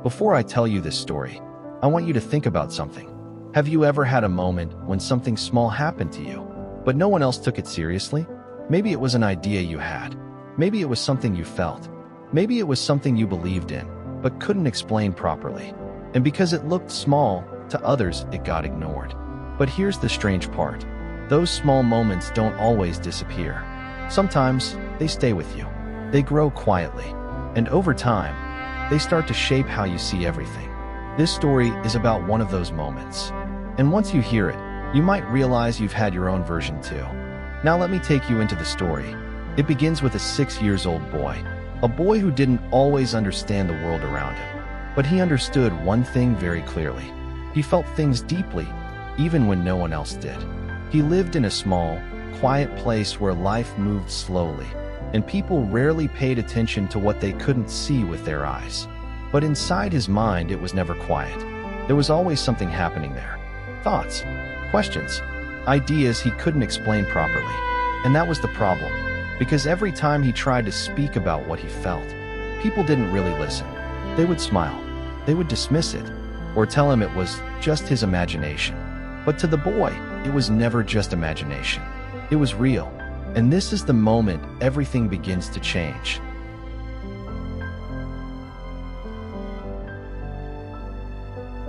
Before I tell you this story, I want you to think about something. Have you ever had a moment when something small happened to you, but no one else took it seriously? Maybe it was an idea you had. Maybe it was something you felt. Maybe it was something you believed in, but couldn't explain properly. And because it looked small, to others it got ignored. But here's the strange part. Those small moments don't always disappear. Sometimes they stay with you. They grow quietly. And over time, they start to shape how you see everything. This story is about one of those moments. And once you hear it, you might realize you've had your own version too. Now let me take you into the story. It begins with a 6-year-old boy. A boy who didn't always understand the world around him. But he understood one thing very clearly. He felt things deeply, even when no one else did. He lived in a small, quiet place where life moved slowly, and people rarely paid attention to what they couldn't see with their eyes. But inside his mind, it was never quiet. There was always something happening there. Thoughts, questions, ideas he couldn't explain properly. And that was the problem, because every time he tried to speak about what he felt, people didn't really listen. They would smile, they would dismiss it, or tell him it was just his imagination. But to the boy, it was never just imagination. It was real. And this is the moment everything begins to change.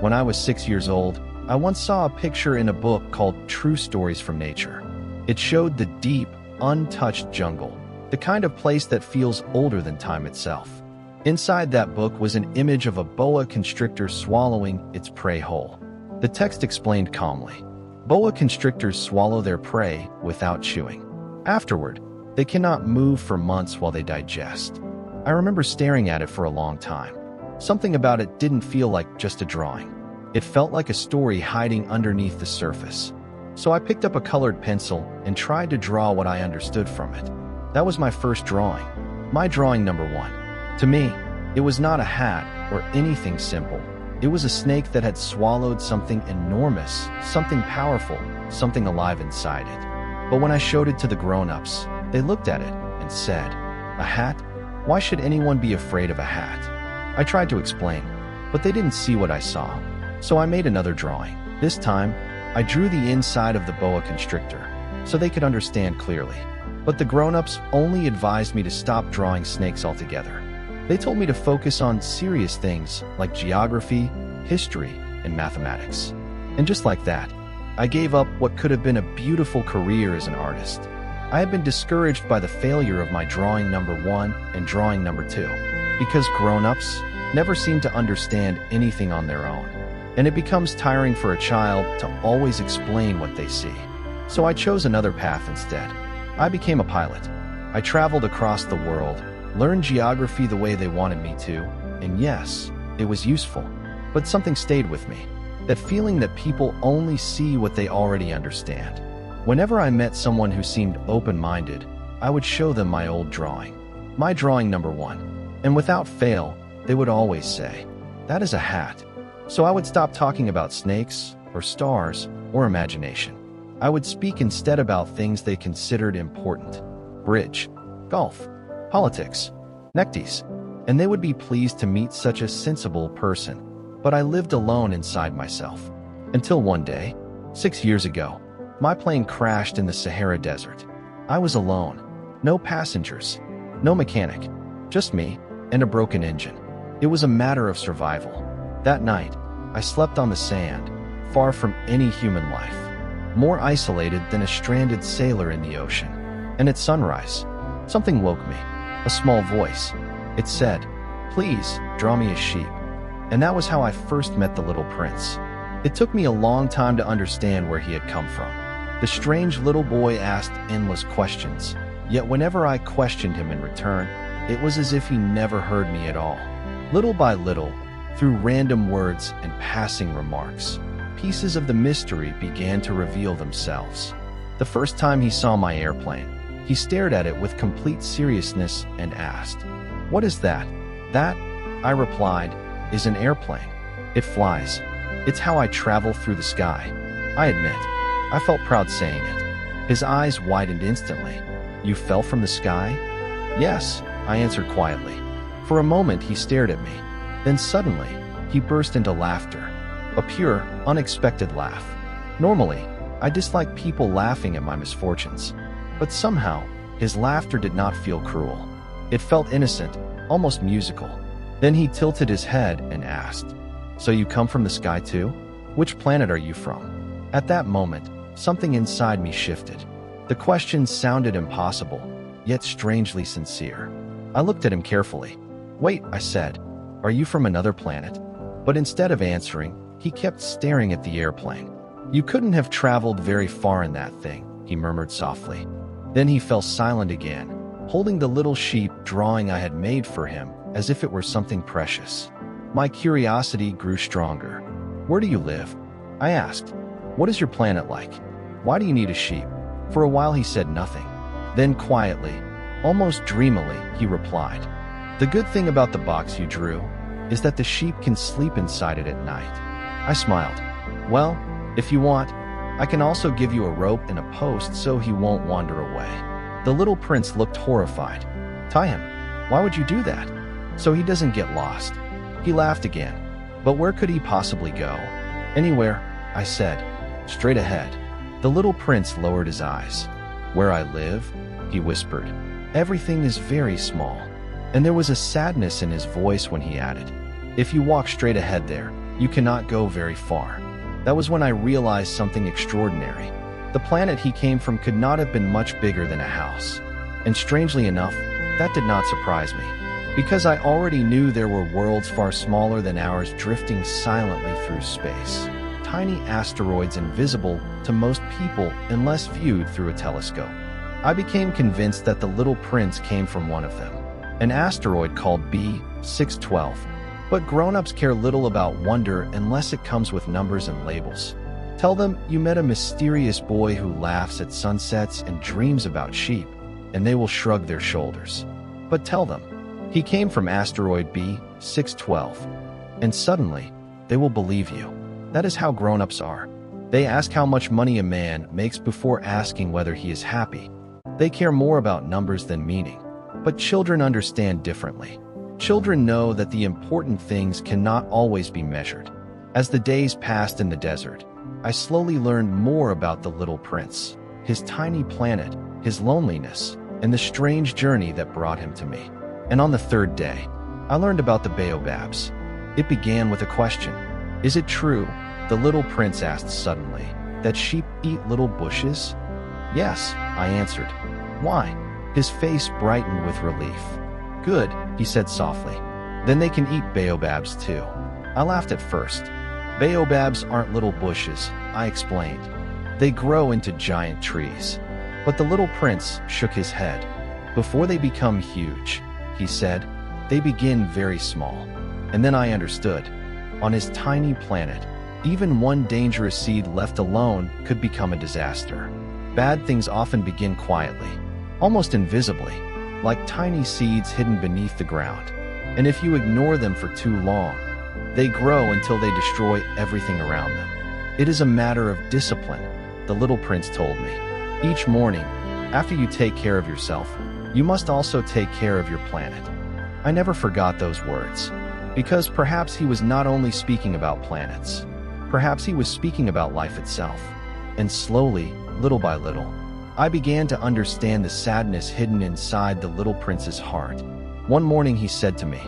When I was 6 years old, I once saw a picture in a book called True Stories from Nature. It showed the deep, untouched jungle, the kind of place that feels older than time itself. Inside that book was an image of a boa constrictor swallowing its prey whole. The text explained calmly, boa constrictors swallow their prey without chewing. Afterward, they cannot move for months while they digest. I remember staring at it for a long time. Something about it didn't feel like just a drawing. It felt like a story hiding underneath the surface. So I picked up a colored pencil and tried to draw what I understood from it. That was my first drawing. My drawing number 1. To me, it was not a hat or anything simple. It was a snake that had swallowed something enormous, something powerful, something alive inside it. But when I showed it to the grown-ups, they looked at it and said, "A hat? Why should anyone be afraid of a hat?" I tried to explain, but they didn't see what I saw. So I made another drawing. This time, I drew the inside of the boa constrictor, so they could understand clearly. But the grown-ups only advised me to stop drawing snakes altogether. They told me to focus on serious things like geography, history, and mathematics. And just like that, I gave up what could have been a beautiful career as an artist. I had been discouraged by the failure of my drawing number 1 and drawing number 2, because grown-ups never seem to understand anything on their own. And it becomes tiring for a child to always explain what they see. So I chose another path instead. I became a pilot. I traveled across the world, learned geography the way they wanted me to, and yes, it was useful. But something stayed with me. That feeling that people only see what they already understand. Whenever I met someone who seemed open-minded, I would show them my old drawing. My drawing number 1. And without fail, they would always say, "That is a hat." So I would stop talking about snakes, or stars, or imagination. I would speak instead about things they considered important. Bridge, golf, politics, neckties. And they would be pleased to meet such a sensible person. But I lived alone inside myself. Until one day, 6 years ago, my plane crashed in the Sahara Desert. I was alone. No passengers, no mechanic, just me and a broken engine. It was a matter of survival. That night, I slept on the sand, far from any human life, more isolated than a stranded sailor in the ocean. And at sunrise, something woke me, a small voice. It said, "Please, draw me a sheep." And that was how I first met the little prince. It took me a long time to understand where he had come from. The strange little boy asked endless questions, yet whenever I questioned him in return, it was as if he never heard me at all. Little by little, through random words and passing remarks, pieces of the mystery began to reveal themselves. The first time he saw my airplane, he stared at it with complete seriousness and asked, "What is that?" "That," I replied, "is an airplane. It flies. It's how I travel through the sky." I admit, I felt proud saying it. His eyes widened instantly. "You fell from the sky?" "Yes," I answered quietly. For a moment he stared at me. Then suddenly, he burst into laughter. A pure, unexpected laugh. Normally, I dislike people laughing at my misfortunes. But somehow, his laughter did not feel cruel. It felt innocent, almost musical. Then he tilted his head and asked, "So you come from the sky too? Which planet are you from?" At that moment, something inside me shifted. The question sounded impossible, yet strangely sincere. I looked at him carefully. "Wait," I said, "are you from another planet?" But instead of answering, he kept staring at the airplane. "You couldn't have traveled very far in that thing," he murmured softly. Then he fell silent again, holding the little sheep drawing I had made for him as if it were something precious. My curiosity grew stronger. "Where do you live?" I asked. "What is your planet like? Why do you need a sheep?" For a while he said nothing. Then quietly, almost dreamily, he replied, "The good thing about the box you drew is that the sheep can sleep inside it at night." I smiled. "Well, if you want, I can also give you a rope and a post so he won't wander away." The little prince looked horrified. "Tie him? Why would you do that?" "So he doesn't get lost." He laughed again. "But where could he possibly go?" "Anywhere," I said. "Straight ahead." The little prince lowered his eyes. "Where I live?" he whispered. "Everything is very small." And there was a sadness in his voice when he added, "If you walk straight ahead there, you cannot go very far." That was when I realized something extraordinary. The planet he came from could not have been much bigger than a house. And strangely enough, that did not surprise me, because I already knew there were worlds far smaller than ours drifting silently through space. Tiny asteroids invisible to most people unless viewed through a telescope. I became convinced that the little prince came from one of them, an asteroid called B612. But grown-ups care little about wonder unless it comes with numbers and labels. Tell them you met a mysterious boy who laughs at sunsets and dreams about sheep, and they will shrug their shoulders. But tell them he came from asteroid B612, and suddenly they will believe you. That is how grown-ups are. They ask how much money a man makes before asking whether he is happy. They care more about numbers than meaning. But children understand differently. Children know that the important things cannot always be measured. As the days passed in the desert, I slowly learned more about the little prince, his tiny planet, his loneliness, and the strange journey that brought him to me. And on the third day, I learned about the baobabs. It began with a question. "Is it true," the little prince asked suddenly, "that sheep eat little bushes?" "Yes," I answered. "Why?" His face brightened with relief. "Good," he said softly. "Then they can eat baobabs too." I laughed at first. "Baobabs aren't little bushes," I explained. "They grow into giant trees." But the little prince shook his head. "Before they become huge," he said, "they begin very small." And then I understood. On his tiny planet, even one dangerous seed left alone could become a disaster. Bad things often begin quietly, almost invisibly, like tiny seeds hidden beneath the ground. And if you ignore them for too long, they grow until they destroy everything around them. "It is a matter of discipline," the little prince told me. "Each morning, after you take care of yourself, you must also take care of your planet." I never forgot those words, because perhaps he was not only speaking about planets, perhaps he was speaking about life itself. And slowly, little by little, I began to understand the sadness hidden inside the little prince's heart. One morning he said to me,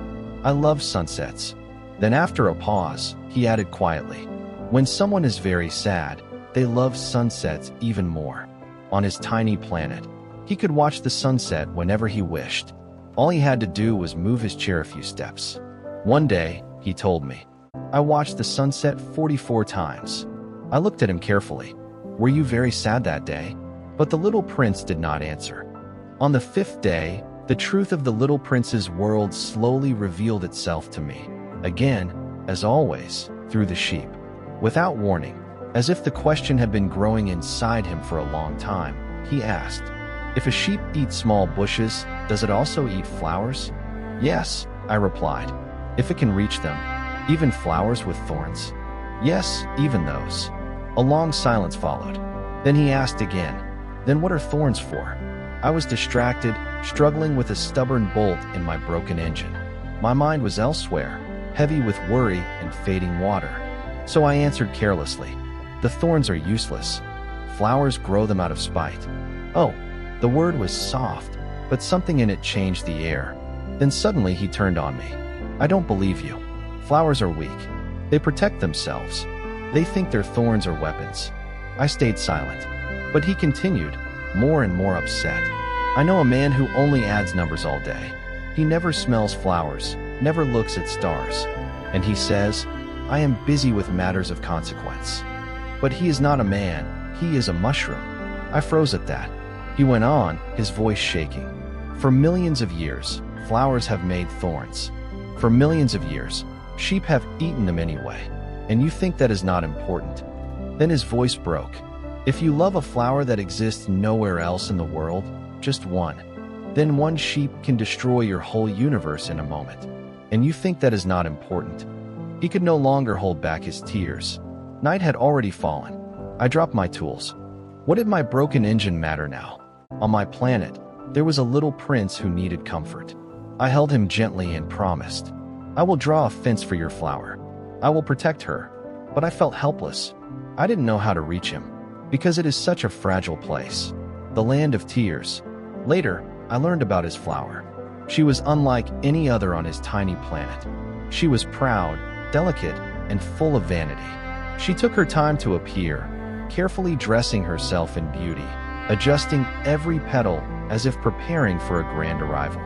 "I love sunsets." Then after a pause, he added quietly, "When someone is very sad, they love sunsets even more." On his tiny planet, he could watch the sunset whenever he wished. All he had to do was move his chair a few steps. One day, he told me, "I watched the sunset 44 times." I looked at him carefully. "Were you very sad that day?" But the little prince did not answer. On the 5th day, the truth of the little prince's world slowly revealed itself to me. Again, as always, through the sheep. Without warning, as if the question had been growing inside him for a long time, he asked, "If a sheep eats small bushes, does it also eat flowers?" "Yes," I replied. "If it can reach them, even flowers with thorns?" "Yes, even those." A long silence followed. Then he asked again, "Then what are thorns for?" I was distracted, struggling with a stubborn bolt in my broken engine. My mind was elsewhere. heavy with worry and fading water. So I answered carelessly, "The thorns are useless. Flowers grow them out of spite." Oh, the word was soft, but something in it changed the air. Then suddenly he turned on me. "I don't believe you. Flowers are weak. They protect themselves. They think their thorns are weapons." I stayed silent. But he continued, more and more upset. "I know a man who only adds numbers all day. He never smells flowers, never looks at stars. And he says, 'I am busy with matters of consequence.' But he is not a man, he is a mushroom." I froze at that. He went on, his voice shaking. "For millions of years, flowers have made thorns. For millions of years, sheep have eaten them anyway. And you think that is not important?" Then his voice broke. "If you love a flower that exists nowhere else in the world, just one, then one sheep can destroy your whole universe in a moment. And you think that is not important?" He could no longer hold back his tears. Night had already fallen. I dropped my tools. What did my broken engine matter now? On my planet, there was a little prince who needed comfort. I held him gently and promised, "I will draw a fence for your flower. I will protect her." But I felt helpless. I didn't know how to reach him, because it is such a fragile place. The land of tears. Later, I learned about his flower. She was unlike any other on his tiny planet. She was proud, delicate, and full of vanity. She took her time to appear, carefully dressing herself in beauty, adjusting every petal as if preparing for a grand arrival.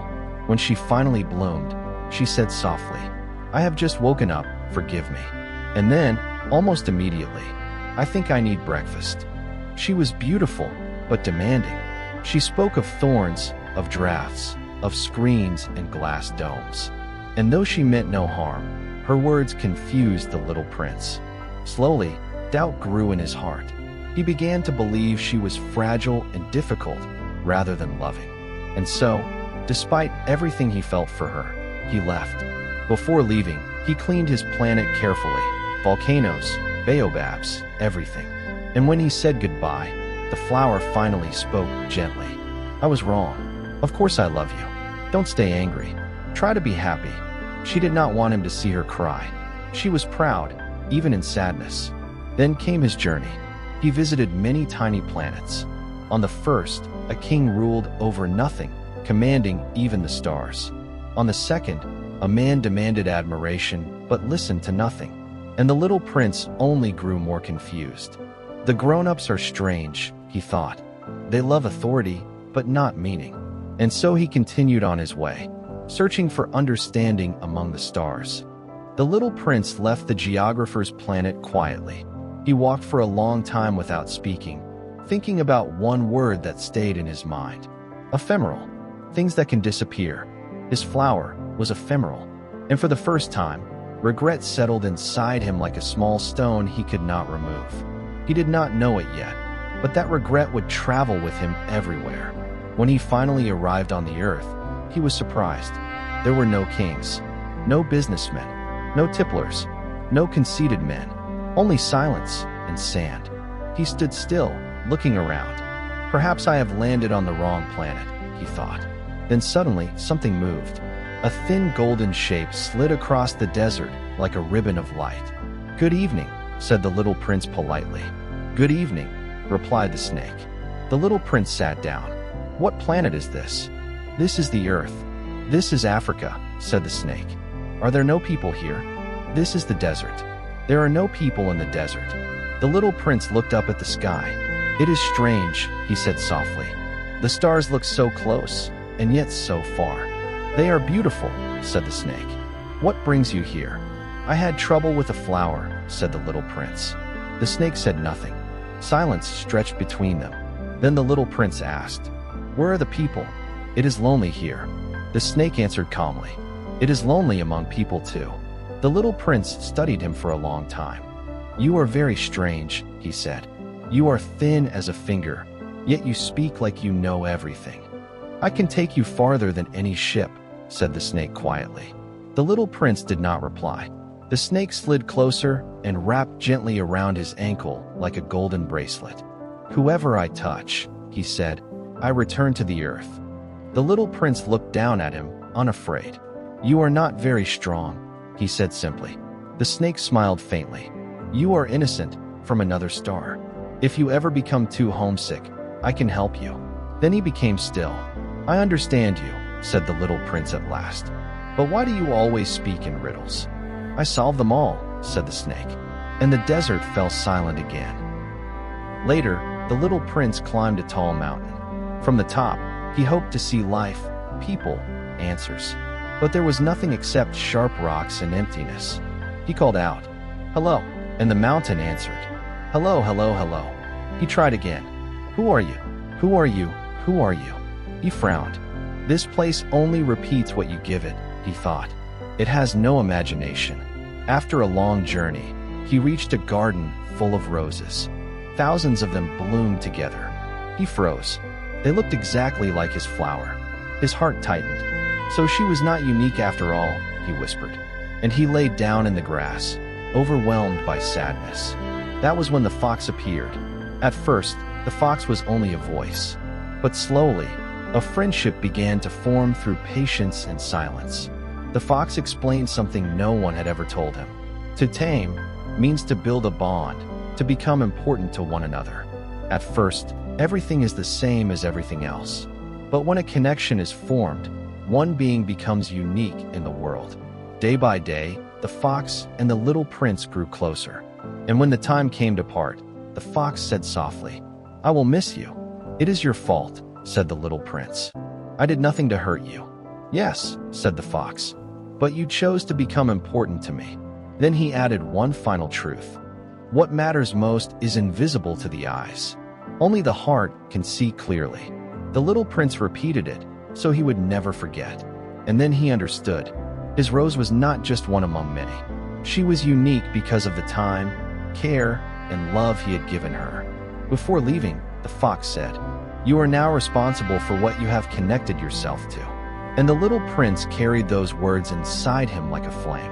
When she finally bloomed, she said softly, "I have just woken up, forgive me." And then, almost immediately, "I think I need breakfast." She was beautiful, but demanding. She spoke of thorns, of drafts, of screens and glass domes. And though she meant no harm, her words confused the little prince. Slowly, doubt grew in his heart. He began to believe she was fragile and difficult rather than loving. And so, despite everything he felt for her, he left. Before leaving, he cleaned his planet carefully. Volcanoes, baobabs, everything. And when he said goodbye, the flower finally spoke gently. "I was wrong. Of course I love you. Don't stay angry. Try to be happy." She did not want him to see her cry. She was proud, even in sadness. Then came his journey. He visited many tiny planets. On the first, a king ruled over nothing, commanding even the stars. On the second, a man demanded admiration, but listened to nothing. And the little prince only grew more confused. The grown-ups are strange, he thought. They love authority, but not meaning. And so he continued on his way, searching for understanding among the stars. The little prince left the geographer's planet quietly. He walked for a long time without speaking, thinking about one word that stayed in his mind. Ephemeral. Things that can disappear. His flower was ephemeral. And for the first time, regret settled inside him like a small stone he could not remove. He did not know it yet, but that regret would travel with him everywhere. When he finally arrived on the earth, he was surprised. There were no kings, no businessmen, no tipplers, no conceited men, only silence and sand. He stood still, looking around. Perhaps I have landed on the wrong planet, he thought. Then suddenly, something moved. A thin golden shape slid across the desert like a ribbon of light. "Good evening," said the little prince politely. "Good evening," replied the snake. The little prince sat down. "What planet is this?" "This is the Earth." "This is Africa," said the snake. "Are there no people here?" "This is the desert." "There are no people in the desert." The little prince looked up at the sky. "It is strange," he said softly. "The stars look so close, and yet so far." "They are beautiful," said the snake. "What brings you here?" "I had trouble with a flower," said the little prince. The snake said nothing. Silence stretched between them. Then the little prince asked, "Where are the people?" "It is lonely here." The snake answered calmly, "It is lonely among people too." The little prince studied him for a long time. "You are very strange," he said. "You are thin as a finger, yet you speak like you know everything." "I can take you farther than any ship," said the snake quietly. The little prince did not reply. The snake slid closer and wrapped gently around his ankle like a golden bracelet. "Whoever I touch," he said, "I return to the earth." The little prince looked down at him, unafraid. "You are not very strong," he said simply. The snake smiled faintly. You are innocent from another star. If you ever become too homesick, I can help you. Then he became still. I understand you, said the little prince at last. But why do you always speak in riddles? I solve them all, said the snake. And the desert fell silent again. Later, the little prince climbed a tall mountain. From the top, he hoped to see life, people, answers. But there was nothing except sharp rocks and emptiness. He called out, "Hello," and the mountain answered, "Hello, hello, hello." He tried again. "Who are you? Who are you? Who are you?" He frowned. This place only repeats what you give it, he thought. It has no imagination. After a long journey, he reached a garden full of roses. Thousands of them bloomed together. He froze. They looked exactly like his flower. His heart tightened. So she was not unique after all, he whispered. And he laid down in the grass, overwhelmed by sadness. That was when the fox appeared. At first, the fox was only a voice. But slowly, a friendship began to form through patience and silence. The fox explained something no one had ever told him. To tame means to build a bond, to become important to one another. At first, everything is the same as everything else. But when a connection is formed, one being becomes unique in the world. Day by day, the fox and the little prince grew closer. And when the time came to part, the fox said softly, "I will miss you." "It is your fault," said the little prince. "I did nothing to hurt you." "Yes," said the fox, "but you chose to become important to me." Then he added one final truth. What matters most is invisible to the eyes. Only the heart can see clearly. The little prince repeated it, so he would never forget. And then he understood. His rose was not just one among many. She was unique because of the time, care, and love he had given her. Before leaving, the fox said, "You are now responsible for what you have connected yourself to." And the little prince carried those words inside him like a flame.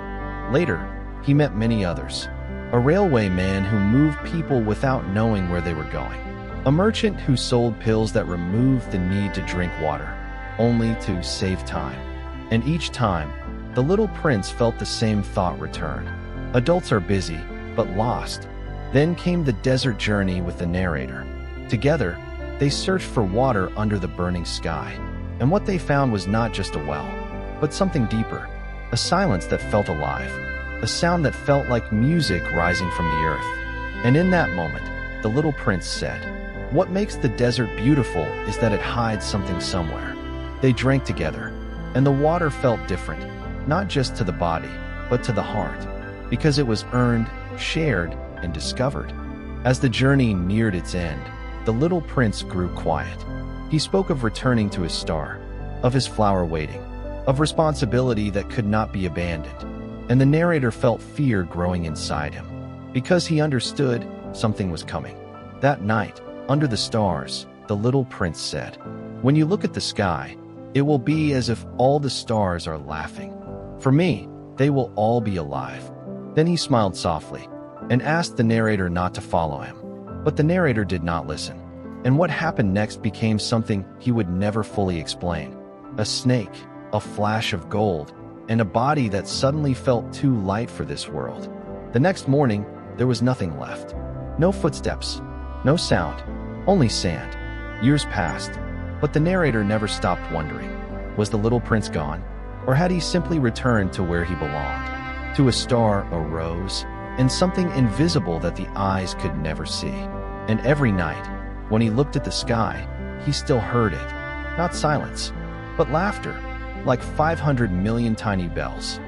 Later, he met many others. A railway man who moved people without knowing where they were going. A merchant who sold pills that removed the need to drink water, only to save time. And each time, the little prince felt the same thought return. Adults are busy, but lost. Then came the desert journey with the narrator. Together, they searched for water under the burning sky. And what they found was not just a well, but something deeper. A silence that felt alive. A sound that felt like music rising from the earth. And in that moment, the little prince said, "What makes the desert beautiful is that it hides something somewhere." They drank together, and the water felt different, not just to the body, but to the heart, because it was earned, shared, and discovered. As the journey neared its end, the little prince grew quiet. He spoke of returning to his star, of his flower waiting, of responsibility that could not be abandoned. And the narrator felt fear growing inside him, because he understood something was coming. That night, under the stars, the little prince said, "When you look at the sky, it will be as if all the stars are laughing. For me, they will all be alive." Then he smiled softly and asked the narrator not to follow him. But the narrator did not listen. And what happened next became something he would never fully explain. A snake, a flash of gold, and a body that suddenly felt too light for this world. The next morning, there was nothing left. No footsteps, no sound, only sand. Years passed, but the narrator never stopped wondering. Was the little prince gone? Or had he simply returned to where he belonged? To a star, a rose, and something invisible that the eyes could never see. And every night, when he looked at the sky, he still heard it. Not silence, but laughter, like 500 million tiny bells.